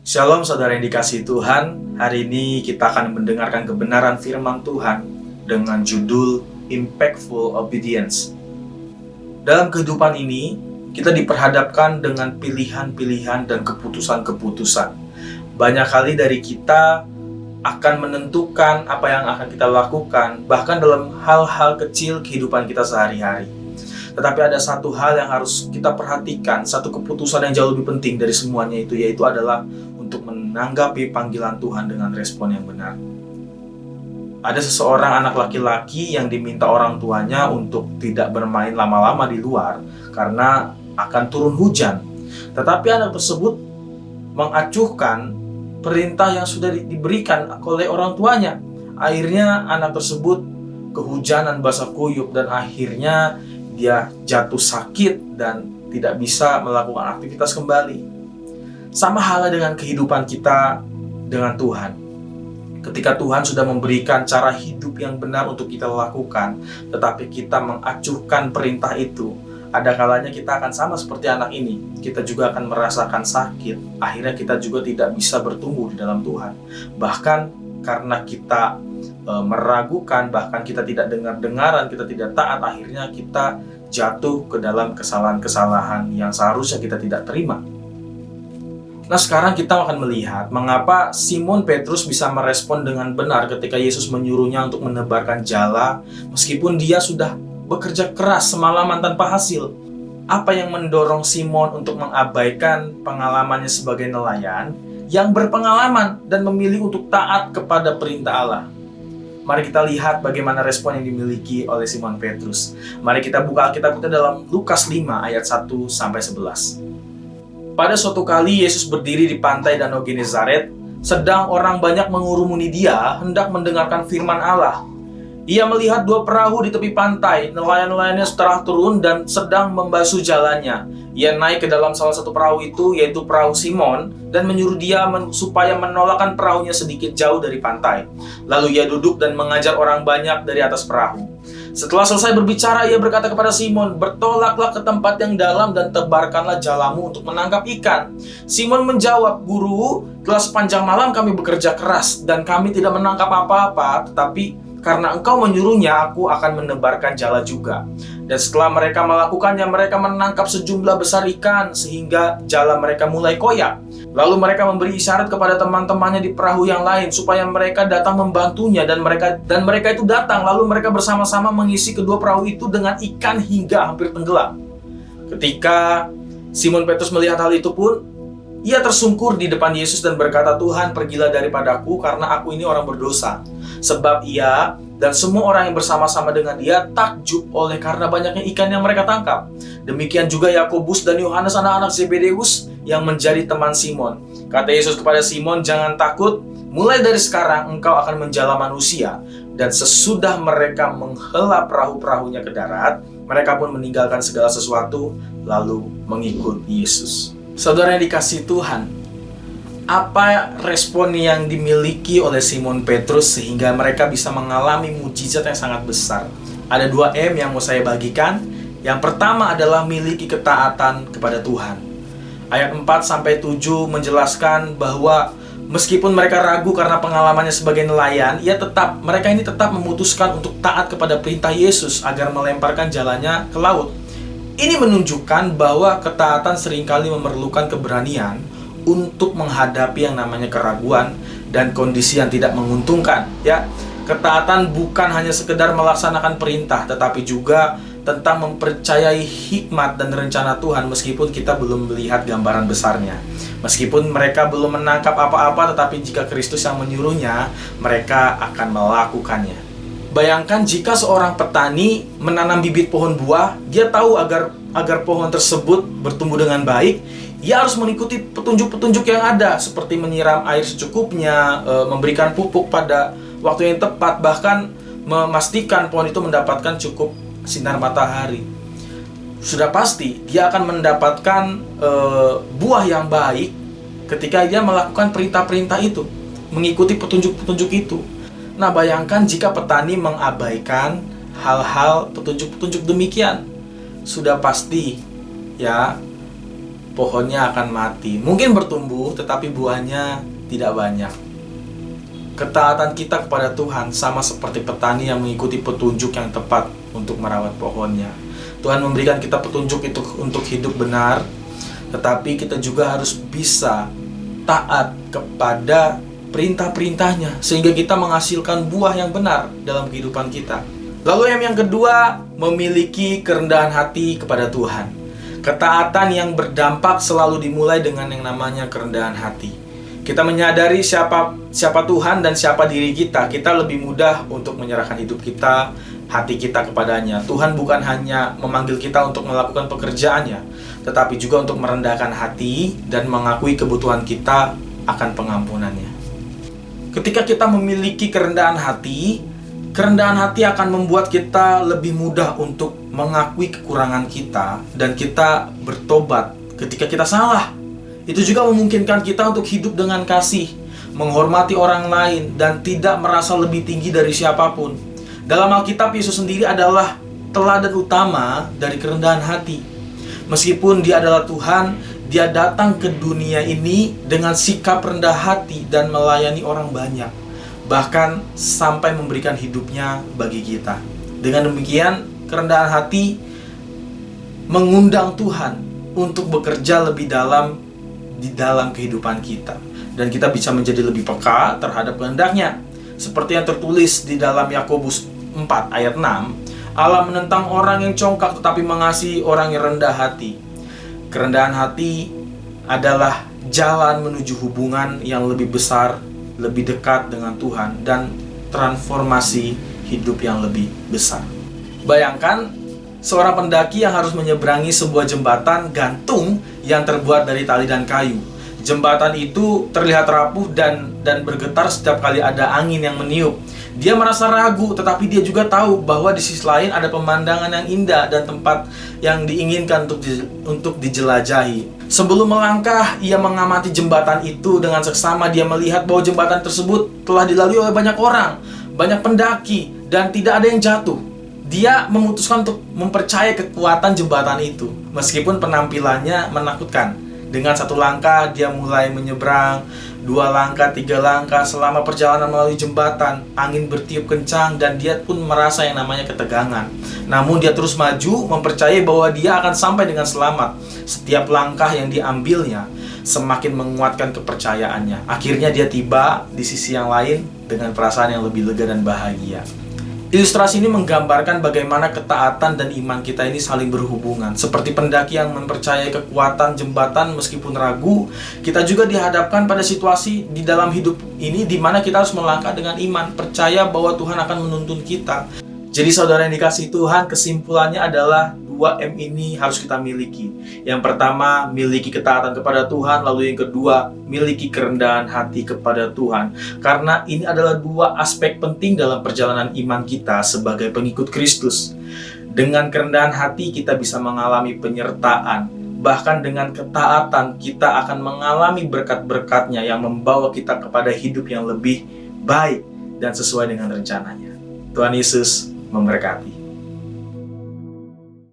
Shalom saudara yang dikasihi Tuhan. Hari ini kita akan mendengarkan kebenaran firman Tuhan dengan judul Impactful Obedience. Dalam kehidupan ini, kita diperhadapkan dengan pilihan-pilihan dan keputusan-keputusan. Banyak kali dari kita akan menentukan apa yang akan kita lakukan, bahkan dalam hal-hal kecil kehidupan kita sehari-hari. Tetapi ada satu hal yang harus kita perhatikan, satu keputusan yang jauh lebih penting dari semuanya itu, yaitu adalah untuk menanggapi panggilan Tuhan dengan respon yang benar. Ada seseorang anak laki-laki yang diminta orang tuanya untuk tidak bermain lama-lama di luar karena akan turun hujan. Tetapi anak tersebut mengacuhkan perintah yang sudah diberikan oleh orang tuanya. Akhirnya anak tersebut kehujanan, basah kuyup, dan akhirnya dia jatuh sakit dan tidak bisa melakukan aktivitas kembali. Sama halnya dengan kehidupan kita dengan Tuhan. Ketika Tuhan sudah memberikan cara hidup yang benar untuk kita lakukan, tetapi kita mengacuhkan perintah itu, ada kalanya kita akan sama seperti anak ini. Kita juga akan merasakan sakit. Akhirnya kita juga tidak bisa bertumbuh di dalam Tuhan. Bahkan karena kita meragukan, bahkan kita tidak dengar-dengaran, kita tidak taat, akhirnya kita jatuh ke dalam kesalahan-kesalahan yang seharusnya kita tidak terima. Nah, sekarang kita akan melihat mengapa Simon Petrus bisa merespon dengan benar ketika Yesus menyuruhnya untuk menebarkan jala meskipun dia sudah bekerja keras semalaman tanpa hasil. Apa yang mendorong Simon untuk mengabaikan pengalamannya sebagai nelayan yang berpengalaman dan memilih untuk taat kepada perintah Allah? Mari kita lihat bagaimana respon yang dimiliki oleh Simon Petrus. Mari kita buka Alkitab kita dalam Lukas 5 ayat 1-11. Pada suatu kali Yesus berdiri di pantai Danau Genezaret, sedang orang banyak mengurumuni dia hendak mendengarkan firman Allah. Ia melihat dua perahu di tepi pantai, nelayan-nelayannya setelah turun dan sedang membasuh jalannya. Ia naik ke dalam salah satu perahu itu, yaitu perahu Simon, dan menyuruh dia supaya menolakkan perahunya sedikit jauh dari pantai. Lalu ia duduk dan mengajar orang banyak dari atas perahu. Setelah selesai berbicara, ia berkata kepada Simon, "Bertolaklah ke tempat yang dalam dan tebarkanlah jalamu untuk menangkap ikan." Simon menjawab, "Guru, telah sepanjang malam kami bekerja keras dan kami tidak menangkap apa-apa, tetapi karena engkau menyuruhnya, aku akan menebarkan jala juga." Dan setelah mereka melakukannya, mereka menangkap sejumlah besar ikan sehingga jala mereka mulai koyak. Lalu mereka memberi isyarat kepada teman-temannya di perahu yang lain supaya mereka datang membantunya, dan mereka itu datang. Lalu mereka bersama-sama mengisi kedua perahu itu dengan ikan hingga hampir tenggelam. Ketika Simon Petrus melihat hal itu pun, ia tersungkur di depan Yesus dan berkata, "Tuhan, pergilah daripadaku karena aku ini orang berdosa." Sebab ia dan semua orang yang bersama-sama dengan dia takjub oleh karena banyaknya ikan yang mereka tangkap. Demikian juga Yakobus dan Yohanes anak-anak Zebedeus yang menjadi teman Simon. Kata Yesus kepada Simon, "Jangan takut, mulai dari sekarang engkau akan menjala manusia." Dan sesudah mereka menghela perahu-perahunya ke darat, mereka pun meninggalkan segala sesuatu lalu mengikut Yesus. Saudara yang dikasihi Tuhan, apa respon yang dimiliki oleh Simon Petrus sehingga mereka bisa mengalami mujizat yang sangat besar? Ada 2 M yang mau saya bagikan. Yang pertama adalah miliki ketaatan kepada Tuhan. Ayat 4-7 menjelaskan bahwa meskipun mereka ragu karena pengalamannya sebagai nelayan, mereka ini tetap memutuskan untuk taat kepada perintah Yesus agar melemparkan jalannya ke laut. Ini menunjukkan bahwa ketaatan seringkali memerlukan keberanian untuk menghadapi yang namanya keraguan dan kondisi yang tidak menguntungkan. Ya, ketaatan bukan hanya sekedar melaksanakan perintah, tetapi juga tentang mempercayai hikmat dan rencana Tuhan meskipun kita belum melihat gambaran besarnya. Meskipun mereka belum menangkap apa-apa, tetapi jika Kristus yang menyuruhnya, mereka akan melakukannya. Bayangkan jika seorang petani menanam bibit pohon buah, dia tahu agar pohon tersebut bertumbuh dengan baik, ia harus mengikuti petunjuk-petunjuk yang ada, seperti menyiram air secukupnya, memberikan pupuk pada waktu yang tepat, bahkan memastikan pohon itu mendapatkan cukup sinar matahari. Sudah pasti dia akan mendapatkan buah yang baik ketika dia melakukan perintah-perintah itu, mengikuti petunjuk-petunjuk itu. Nah, bayangkan jika petani mengabaikan hal-hal petunjuk-petunjuk demikian. Sudah pasti ya pohonnya akan mati. Mungkin bertumbuh, tetapi buahnya tidak banyak. Ketaatan kita kepada Tuhan sama seperti petani yang mengikuti petunjuk yang tepat untuk merawat pohonnya. Tuhan memberikan kita petunjuk itu untuk hidup benar, tetapi kita juga harus bisa taat kepada perintah-perintahnya sehingga kita menghasilkan buah yang benar dalam kehidupan kita. Lalu yang kedua, memiliki kerendahan hati kepada Tuhan. Ketaatan yang berdampak selalu dimulai dengan yang namanya kerendahan hati. Kita menyadari siapa Tuhan dan siapa diri kita. Kita lebih mudah untuk menyerahkan hidup kita, hati kita kepadanya. Tuhan bukan hanya memanggil kita untuk melakukan pekerjaannya, tetapi juga untuk merendahkan hati dan mengakui kebutuhan kita akan pengampunannya. Ketika kita memiliki kerendahan hati akan membuat kita lebih mudah untuk mengakui kekurangan kita dan kita bertobat ketika kita salah. Itu juga memungkinkan kita untuk hidup dengan kasih, menghormati orang lain, dan tidak merasa lebih tinggi dari siapapun. Dalam Alkitab, Yesus sendiri adalah teladan utama dari kerendahan hati. Meskipun dia adalah Tuhan, dia datang ke dunia ini dengan sikap rendah hati dan melayani orang banyak. Bahkan sampai memberikan hidupnya bagi kita. Dengan demikian, kerendahan hati mengundang Tuhan untuk bekerja lebih dalam di dalam kehidupan kita, dan kita bisa menjadi lebih peka terhadap kehendaknya. Seperti yang tertulis di dalam Yakobus 4 ayat 6, Allah menentang orang yang congkak tetapi mengasihi orang yang rendah hati. Kerendahan hati adalah jalan menuju hubungan yang lebih besar, lebih dekat dengan Tuhan, dan transformasi hidup yang lebih besar. Bayangkan seorang pendaki yang harus menyeberangi sebuah jembatan gantung yang terbuat dari tali dan kayu. Jembatan itu terlihat rapuh dan bergetar setiap kali ada angin yang meniup. Dia merasa ragu, tetapi dia juga tahu bahwa di sisi lain ada pemandangan yang indah dan tempat yang diinginkan untuk dijelajahi. Sebelum melangkah, ia mengamati jembatan itu dengan seksama. Dia melihat bahwa jembatan tersebut telah dilalui oleh banyak orang, banyak pendaki, dan tidak ada yang jatuh. Dia memutuskan untuk mempercayai kekuatan jembatan itu, meskipun penampilannya menakutkan. Dengan satu langkah, dia mulai menyeberang, 2 langkah, 3 langkah. Selama perjalanan melalui jembatan, angin bertiup kencang dan dia pun merasa yang namanya ketegangan. Namun dia terus maju, mempercayai bahwa dia akan sampai dengan selamat. Setiap langkah yang diambilnya semakin menguatkan kepercayaannya. Akhirnya dia tiba di sisi yang lain dengan perasaan yang lebih lega dan bahagia. Ilustrasi ini menggambarkan bagaimana ketaatan dan iman kita ini saling berhubungan. Seperti pendaki yang mempercayai kekuatan jembatan meskipun ragu, kita juga dihadapkan pada situasi di dalam hidup ini di mana kita harus melangkah dengan iman, percaya bahwa Tuhan akan menuntun kita. Jadi saudara yang dikasihi Tuhan, kesimpulannya adalah 2M ini harus kita miliki. Yang pertama, miliki ketaatan kepada Tuhan. Lalu yang kedua, miliki kerendahan hati kepada Tuhan. Karena ini adalah 2 aspek penting dalam perjalanan iman kita sebagai pengikut Kristus. Dengan kerendahan hati kita bisa mengalami penyertaan. Bahkan dengan ketaatan kita akan mengalami berkat-berkatnya yang membawa kita kepada hidup yang lebih baik dan sesuai dengan rencananya. Tuhan Yesus memberkati.